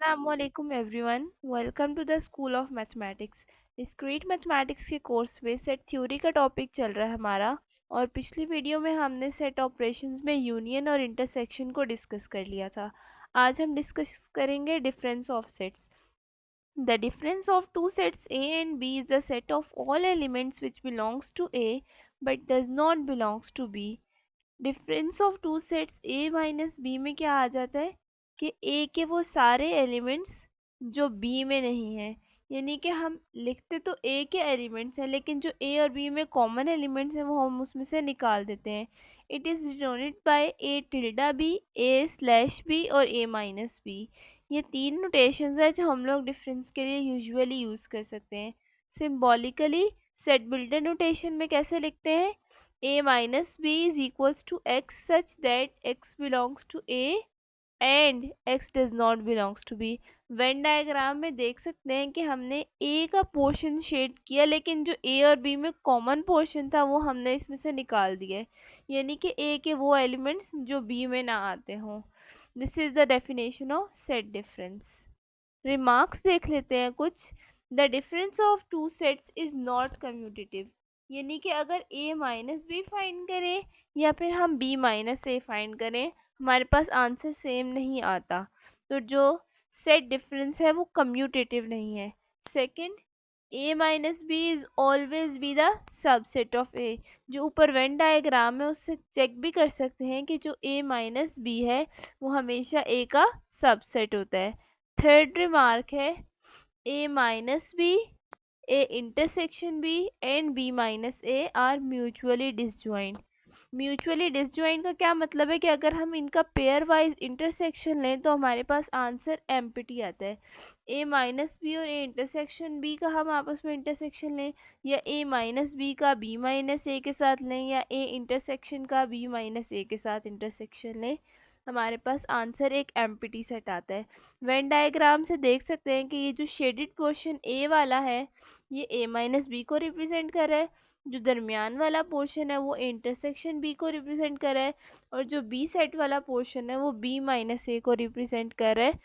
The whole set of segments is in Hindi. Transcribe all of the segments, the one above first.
Assalamualaikum everyone. Welcome to the School of Mathematics. Discrete mathematics के कोर्स में सेट थ्योरी का टॉपिक चल रहा है हमारा। और पिछली वीडियो में हमने सेट ऑपरेशंस में यूनियन और इंटरसेक्शन को डिस्कस कर लिया था। आज हम डिस्कस करेंगे difference of sets. The difference of two sets A and B is the set of all elements which belongs to A but does not belongs to B. Difference of two sets A minus B में क्या आ जाता है कि ए के वो सारे एलिमेंट्स जो बी में नहीं है। यानी कि हम लिखते तो ए के एलिमेंट्स हैं लेकिन जो ए और बी में कॉमन एलिमेंट्स हैं वो हम उसमें से निकाल देते हैं। It is denoted by A tilde B, A slash B और ए माइनस बी। ये तीन नोटेशंस हैं जो हम लोग डिफरेंस के लिए यूजुअली यूज़ कर सकते हैं। सिम्बॉलिकली सेट बिल्डर नोटेशन में कैसे लिखते हैं? A minus B is equals to x such that x belongs to A and x does not belongs to B. Venn diagram में देख सकते हैं कि हमने A का पोर्शन शेड किया लेकिन जो A और B में कॉमन पोर्शन था वो हमने इसमें से निकाल दिया। यानी कि A के वो एलिमेंट्स जो B में ना आते हों। This is the definition of set difference. Remarks देख लेते हैं कुछ। The difference of two sets is not commutative. यानी कि अगर a माइनस बी फाइंड करें या फिर हम b माइनस ए फाइंड करें हमारे पास आंसर सेम नहीं आता। तो जो सेट डिफरेंस है वो कम्यूटेटिव नहीं है। Second, a minus B is always be the subset of a। जो ऊपर वेन डायग्राम है उससे चेक भी कर सकते हैं कि जो a माइनस बी है वो हमेशा a का सबसेट होता है। थर्ड रिमार्क है a minus B, a intersection b and b minus a are mutually disjoint। Mutually disjoint का क्या मतलब है कि अगर हम इनका पेयर वाइज इंटरसेक्शन लें तो हमारे पास आंसर एम्प्टी आता है। a माइनस बी और a इंटरसेक्शन b का हम आपस में इंटरसेक्शन लें या a माइनस बी का b माइनस ए के साथ लें या a इंटरसेक्शन का b माइनस ए के साथ इंटरसेक्शन लें, हमारे पास आंसर एक एम्प्टी सेट आता है। वेन डायग्राम से देख सकते हैं कि ये जो शेडेड पोर्शन ए वाला है ये a माइनस बी को रिप्रेजेंट कर रहा है, जो दरमियान वाला पोर्शन है वो इंटरसेक्शन बी को रिप्रेजेंट कर रहा है और जो बी सेट वाला पोर्शन है वो b माइनस ए को रिप्रेजेंट कर रहा है।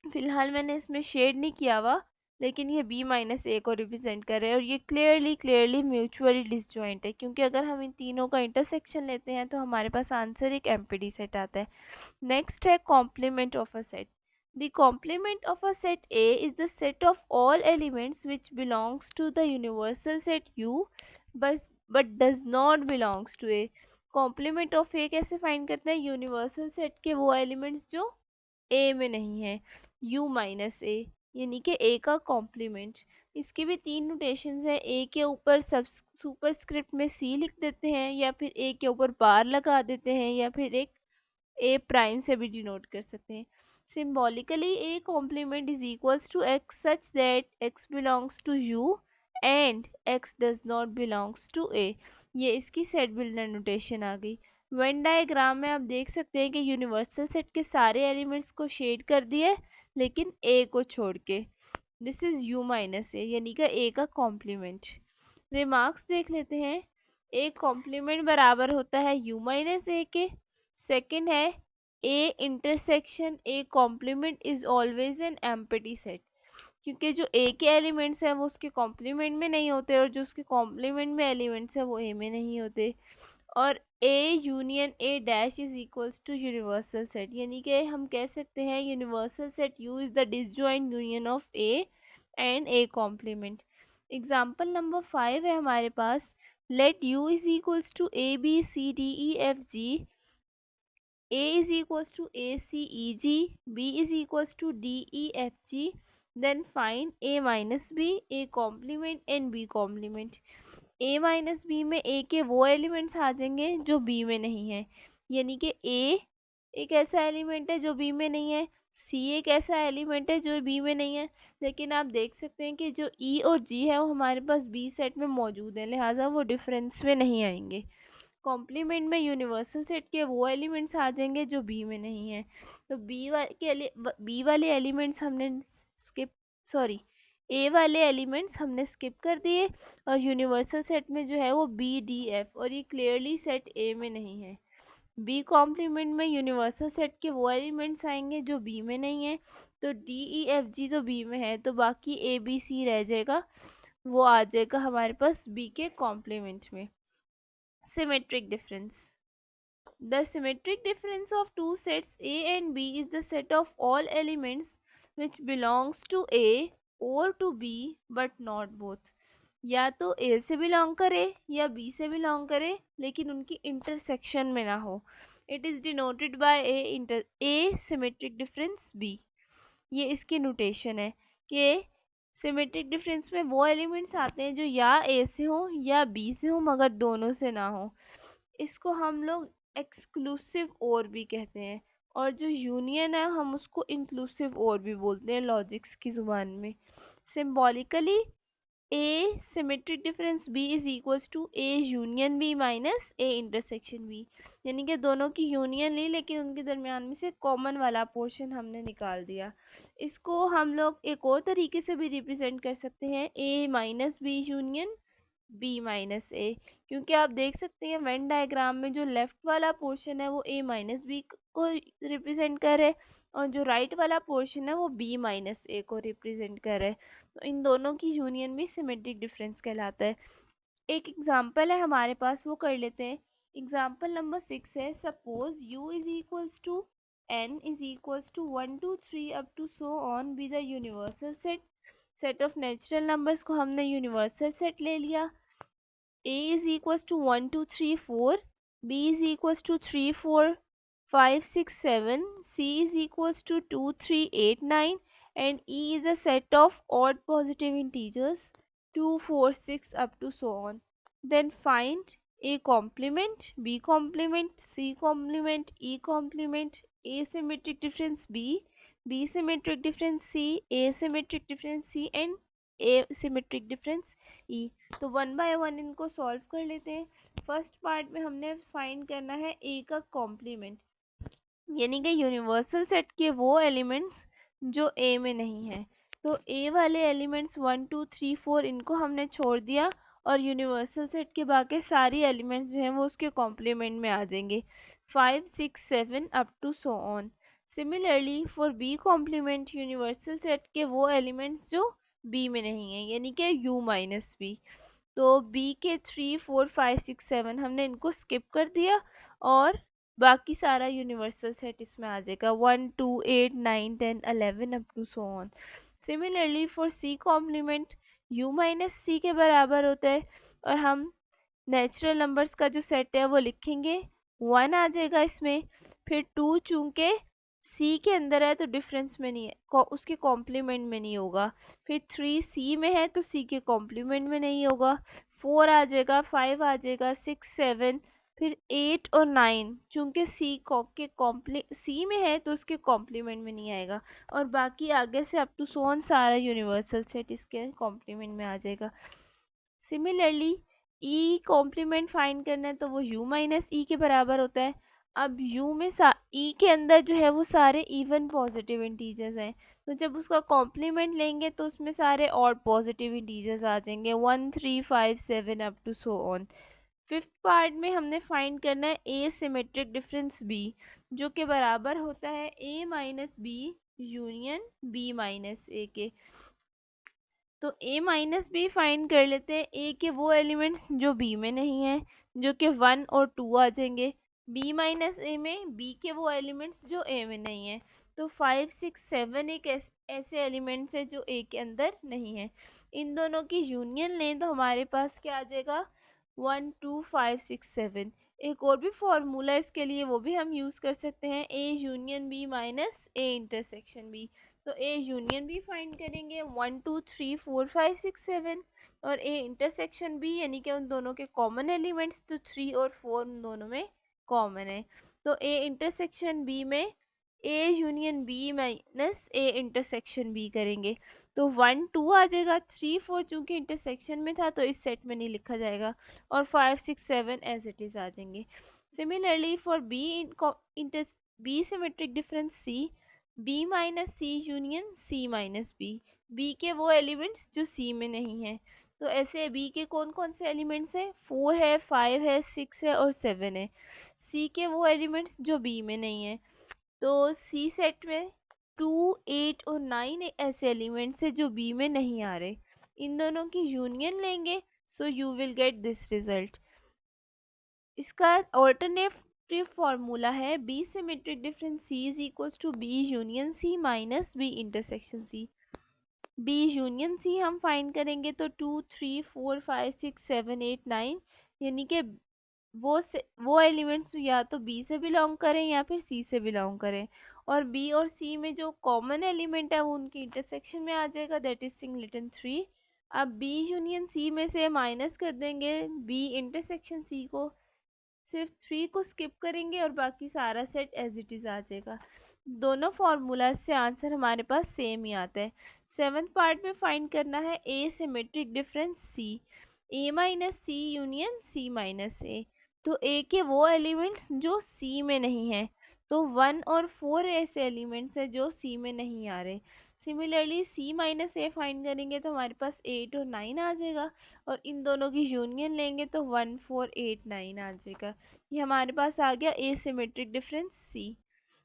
फिलहाल मैंने इसमें शेड नहीं किया हुआ लेकिन ये b माइनस ए को रिप्रेजेंट कर रहा है और ये क्लियरली म्यूचुअली डिसजॉइंट है क्योंकि अगर हम इन तीनों का इंटरसेक्शन लेते हैं तो हमारे पास आंसर एक एम्प्टी सेट आता है। नेक्स्ट है complement of a set. The complement of a set A is the set of all elements which belongs to the universal set U but does not belongs to A। complement of A कैसे फाइंड करते हैं? यूनिवर्सल सेट के वो एलिमेंट्स जो A में नहीं है, U माइनस ए, यानी कि A का कॉम्प्लीमेंट। इसके भी तीन नोटेशंस हैं। A के ऊपर सब सुपरस्क्रिप्ट में C लिख देते हैं या फिर A के ऊपर बार लगा देते हैं या फिर एक ए प्राइम से भी डिनोट कर सकते हैं। Symbolically A complement is equals to X such that X belongs to U and X does not belongs to A. ये इसकी सेट बिल्डर नोटेशन आ गई। वेन डायग्राम में आप देख सकते हैं कि यूनिवर्सल सेट के सारे एलिमेंट्स को शेड कर दिया लेकिन ए को छोड़ के। दिस इज यू माइनस ए यानी कि ए का कॉम्प्लीमेंट। रिमार्क्स देख लेते हैं। ए कॉम्प्लीमेंट बराबर होता है यू माइनस ए के। सेकंड है A intersection A complement is always an empty set, क्योंकि जो ए के एलिमेंट्स हैं वो उसके कॉम्प्लीमेंट में नहीं होते और जो उसके कॉम्प्लीमेंट में एलिमेंट्स हैं वो ए में नहीं होते। और A union A dash is equals to universal set, यानी कि हम कह सकते हैं universal set U is the disjoint union of A and A complement. Example number 5 है हमारे पास। Let U is equals to A B C D E F G, A is equals to ACEG, B is equals to DEFG, then find A minus B, A complement and B complement। A minus B में A के वो एलिमेंट्स आ जाएंगे जो B में नहीं है, यानी कि A एक ऐसा एलिमेंट है जो B में नहीं है, C एक ऐसा एलिमेंट है जो B में नहीं है। लेकिन आप देख सकते हैं कि जो E और G है वो हमारे पास B सेट में मौजूद है, लिहाजा वो डिफरेंस में नहीं आएंगे। कॉम्प्लीमेंट में यूनिवर्सल सेट के वो एलिमेंट्स आ जाएंगे जो बी में नहीं है। तो बी वाले एलिमेंट्स हमने स्किप सॉरी ए वाले एलिमेंट्स हमने स्किप कर दिए और यूनिवर्सल सेट में जो है वो बी डी एफ, और ये क्लियरली सेट ए में नहीं है। बी कॉम्प्लीमेंट में यूनिवर्सल सेट के वो एलिमेंट्स आएंगे जो बी में नहीं है, तो डी ई एफ जी तो बी में है, तो बाकी ए बी सी रह जाएगा, वो आ जाएगा हमारे पास बी के कॉम्प्लीमेंट में। Symmetric difference. The symmetric difference of two sets A and B is the set of all elements which belongs to A or to B but not both. या तो A से बिलोंग करे या B से बिलोंग करे लेकिन उनकी इंटरसेक्शन में ना हो। It is denoted by A symmetric difference B. ये इसकी नोटेशन है कि सिमेट्रिक डिफरेंस में वो एलिमेंट्स आते हैं जो या A से हो या B से हो मगर दोनों से ना हो। इसको हम लोग एक्सक्लूसिव और भी कहते हैं, और जो यूनियन है हम उसको इंक्लूसिव और भी बोलते हैं लॉजिक्स की जुबान में। Symbolically A symmetric difference B is equals to A union B minus A intersection B, यानी कि दोनों की यूनियन ली लेकिन उनके दरमियान में से कॉमन वाला पोर्शन हमने निकाल दिया। इसको हम लोग एक और तरीके से भी रिप्रेजेंट कर सकते हैं, A minus B union B minus A, क्योंकि आप देख सकते हैं वेन डायग्राम में जो लेफ्ट वाला पोर्शन है वो ए माइनस बी को रिप्रेजेंट कर रहा है और जो राइट वाला पोर्शन है वो बी माइनस ए को रिप्रेजेंट कर रहा है। तो इन दोनों की यूनियन भी सिमेट्रिक डिफरेंस कहलाता है। एक एग्जाम्पल है हमारे पास, वो कर लेते हैं। एग्जाम्पल नंबर 6 है, suppose u is equals to n is equals to 1 2 3 up to so on B the universal set. Set of natural numbers को हमने यूनिवर्सल सेट ले लिया। A is equals to 1 2 3 4, B is equals to 3 4 5 6 7, C is equals to 2 3 8 9, and E is a set of odd positive integers 2 4 6 up to so on. Then find A complement, B complement, C complement, E complement, A symmetric difference B, B symmetric difference C, A symmetric difference C, and A symmetric difference E. तो वन बाय वन इनको सॉल्व कर लेते हैं। फर्स्ट पार्ट में हमने फाइंड करना है ए का कॉम्प्लीमेंट, यानी कि यूनिवर्सल सेट के वो एलिमेंट्स जो ए में नहीं है। तो ए वाले एलिमेंट्स 1 2 3 4 इनको हमने छोड़ दिया और यूनिवर्सल सेट के बाकी सारी एलिमेंट्स जो हैं वो उसके कॉम्प्लीमेंट में आ जाएंगे, 5 6 7 up to so on. Similarly for B complement universal set के वो एलिमेंट्स जो बी में नहीं है, यानी कि u माइनस बी। तो बी के 3 4 5 6 7 हमने इनको स्किप कर दिया और बाकी सारा यूनिवर्सल सेट इसमें आ जाएगा, 1 2 8 9 10 11 up to so on. Similarly for C complement u minus C के बराबर होता है और हम नेचुरल नंबर्स का जो सेट है वो लिखेंगे, 1 आ जाएगा इसमें, फिर 2 चूंकि सी के अंदर है तो डिफरेंस में नहीं है, उसके कॉम्प्लीमेंट में नहीं होगा, फिर 3 सी में है तो सी के कॉम्प्लीमेंट में नहीं होगा, 4 आ जाएगा, 5 आ जाएगा, 6 7, फिर 8 और 9 चूंकि सी में है तो उसके कॉम्प्लीमेंट में नहीं आएगा, और बाकी आगे से अप टू सो ऑन सारा यूनिवर्सल सेट इसके कॉम्प्लीमेंट में आ जाएगा। सिमिलरली ई कॉम्प्लीमेंट फाइंड करना है तो वो u माइनस ई के बराबर होता है। अब u में ई के अंदर जो है वो सारे इवन पॉजिटिव इंटीजर्स हैं, तो जब उसका कॉम्प्लीमेंट लेंगे तो उसमें सारे और पॉजिटिव इंटीजर्स आ जाएंगे, 1 3 5 7 up to so on. Fifth part में हमने फाइंड करना है ए सिमेट्रिक डिफरेंस बी, जो कि बराबर होता है a minus B union b minus A के। तो a माइनस बी फाइंड कर लेते हैं, a के वो एलिमेंट्स जो b में नहीं है जो कि 1 और 2 आ जाएंगे, b माइनस ए में b के वो एलिमेंट्स जो a में नहीं है। तो 5 6 7 एक ऐसे एलिमेंट्स है जो a के अंदर नहीं है। इन दोनों की यूनियन लें तो हमारे पास क्या आ जाएगा, 1 2 5 6 7। एक और भी फॉर्मूला इसके लिए वो भी हम यूज कर सकते हैं, a union b minus a intersection b। तो ए यूनियन भी फाइंड करेंगे, 1 2 3 4 5 6 7, और ए इंटरसेक्शन भी यानी कि उन दोनों के कॉमन एलिमेंट्स तो 3 और 4 उन दोनों में कॉमन है। तो ए इंटरसेक्शन बी में A union B minus A intersection B करेंगे तो 1 2 आ जाएगा, 3 4 चूंकि इंटरसेक्शन में था तो इस सेट में नहीं लिखा जाएगा, और 5 6 7 एज इट इज आ जाएंगे। Similarly for B B symmetric difference C, B minus C union C minus B, B के वो एलिमेंट्स जो सी में नहीं है। तो ऐसे बी के कौन कौन से एलिमेंट्स हैं, 4 है, 5 है, 6 है और 7 है। सी के वो एलिमेंट्स जो बी में नहीं है। तो सी सेट में 2, 8 और 9 ऐसे एलिमेंट्स है जो बी में नहीं आ रहे। इन दोनों की यूनियन लेंगे, so you will get this result. इसका ऑल्टरनेटिव फॉर्मूला है B symmetric difference C is equals to B union C minus B intersection C. B union C हम फाइंड करेंगे तो 2, 3, 4, 5, 6, 7, 8, 9, यानी कि वो एलिमेंट्स या तो बी से बिलोंग करें या फिर सी से बिलोंग करें। और बी और सी में जो कॉमन एलिमेंट है वो उनकी इंटरसेक्शन में आ जाएगा, दैट इज सिंगलेटन 3। अब बी यूनियन सी में से माइनस कर देंगे बी इंटरसेक्शन सी को, सिर्फ 3 को स्किप करेंगे और बाकी सारा सेट एज इट इज आ जाएगा। दोनों फॉर्मूला से आंसर हमारे पास सेम ही आता है। 7th पार्ट में फाइंड करना है ए सिमेट्रिक डिफरेंस सी, ए minus C union C minus ए। तो ए के वो एलिमेंट्स जो सी में नहीं है, तो 1 और 4 ऐसे एलिमेंट्स है जो सी में नहीं आ रहे। सिमिलरली सी माइनस ए फाइंड करेंगे तो हमारे पास 8 और 9 आ जाएगा, और इन दोनों की यूनियन लेंगे तो 1, 4, 8, 9 आ जाएगा। ये हमारे पास आ गया एसिमेट्रिक डिफरेंस सी।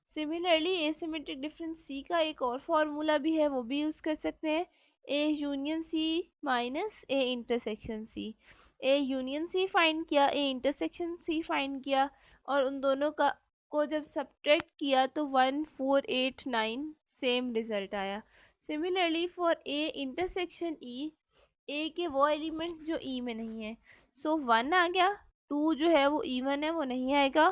सिमिलरली एसिमेट्रिक डिफरेंस सी का एक और फॉर्मूला भी है, वो भी यूज कर सकते हैं, A union C minus A intersection C. A union C find किया, ए इंटरसेक्शन सी फाइंड किया, और उन दोनों का को जब सब्ट्रैक्ट किया तो 1, 4, 8, 9 सेम रिजल्ट आया। Similarly for A intersection E, A के वो एलिमेंट्स जो ई में नहीं है, सो 1 आ गया, 2 जो है वो इवन है वो नहीं आएगा,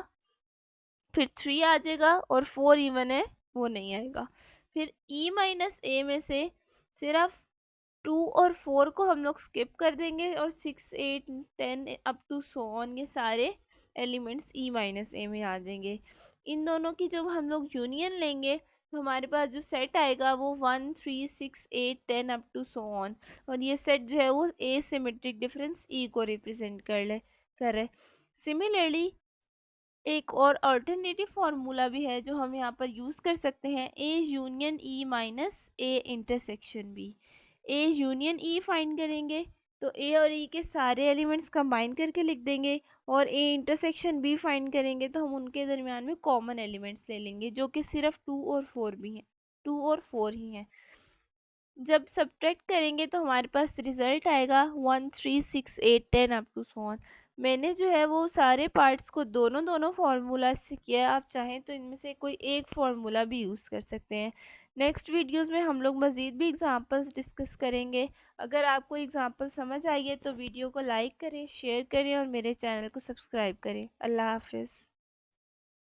फिर 3 आ जाएगा, और 4 इवन है वो नहीं आएगा। फिर ई माइनस ए में से सिर्फ 2 और 4 को हम लोग स्किप कर देंगे, और 6, 8, 10 अप टू सो ऑन ये सारे एलिमेंट्स ई माइनस ए में आ जाएंगे। इन दोनों की जब हम लोग यूनियन लेंगे तो हमारे पास जो सेट आएगा वो 1, 3, 6, 8, 10 अप टू सो ऑन, और ये सेट जो है वो ए सिमेट्रिक डिफरेंस ई को रिप्रेजेंट कर रहे। सिमिलरली एक और अल्टरनेटिव फॉर्मूला भी है जो हम यहाँ पर यूज कर सकते हैं, A union E minus A intersection B. A union E find करेंगे तो ए और ई के सारे एलिमेंट्स कंबाइन करके लिख देंगे, और ए इंटरसेक्शन बी फाइंड करेंगे तो हम उनके दरमियान में कॉमन एलिमेंट्स ले लेंगे जो कि सिर्फ 2 और 4 भी हैं, 2 और 4 ही हैं। जब सब्ट्रैक्ट करेंगे तो हमारे पास रिजल्ट आएगा 1, 3, 6, 8, 10 अप टू सो ऑन। मैंने जो है वो सारे पार्ट्स को दोनों दोनों फार्मूला से किया है, आप चाहें तो इनमें से कोई एक फार्मूला भी यूज़ कर सकते हैं। नेक्स्ट वीडियोस में हम लोग मज़ीद भी एग्जांपल्स डिस्कस करेंगे। अगर आपको एग्जांपल समझ आई है तो वीडियो को लाइक करें, शेयर करें और मेरे चैनल को सब्सक्राइब करें। अल्लाह हाफिज़।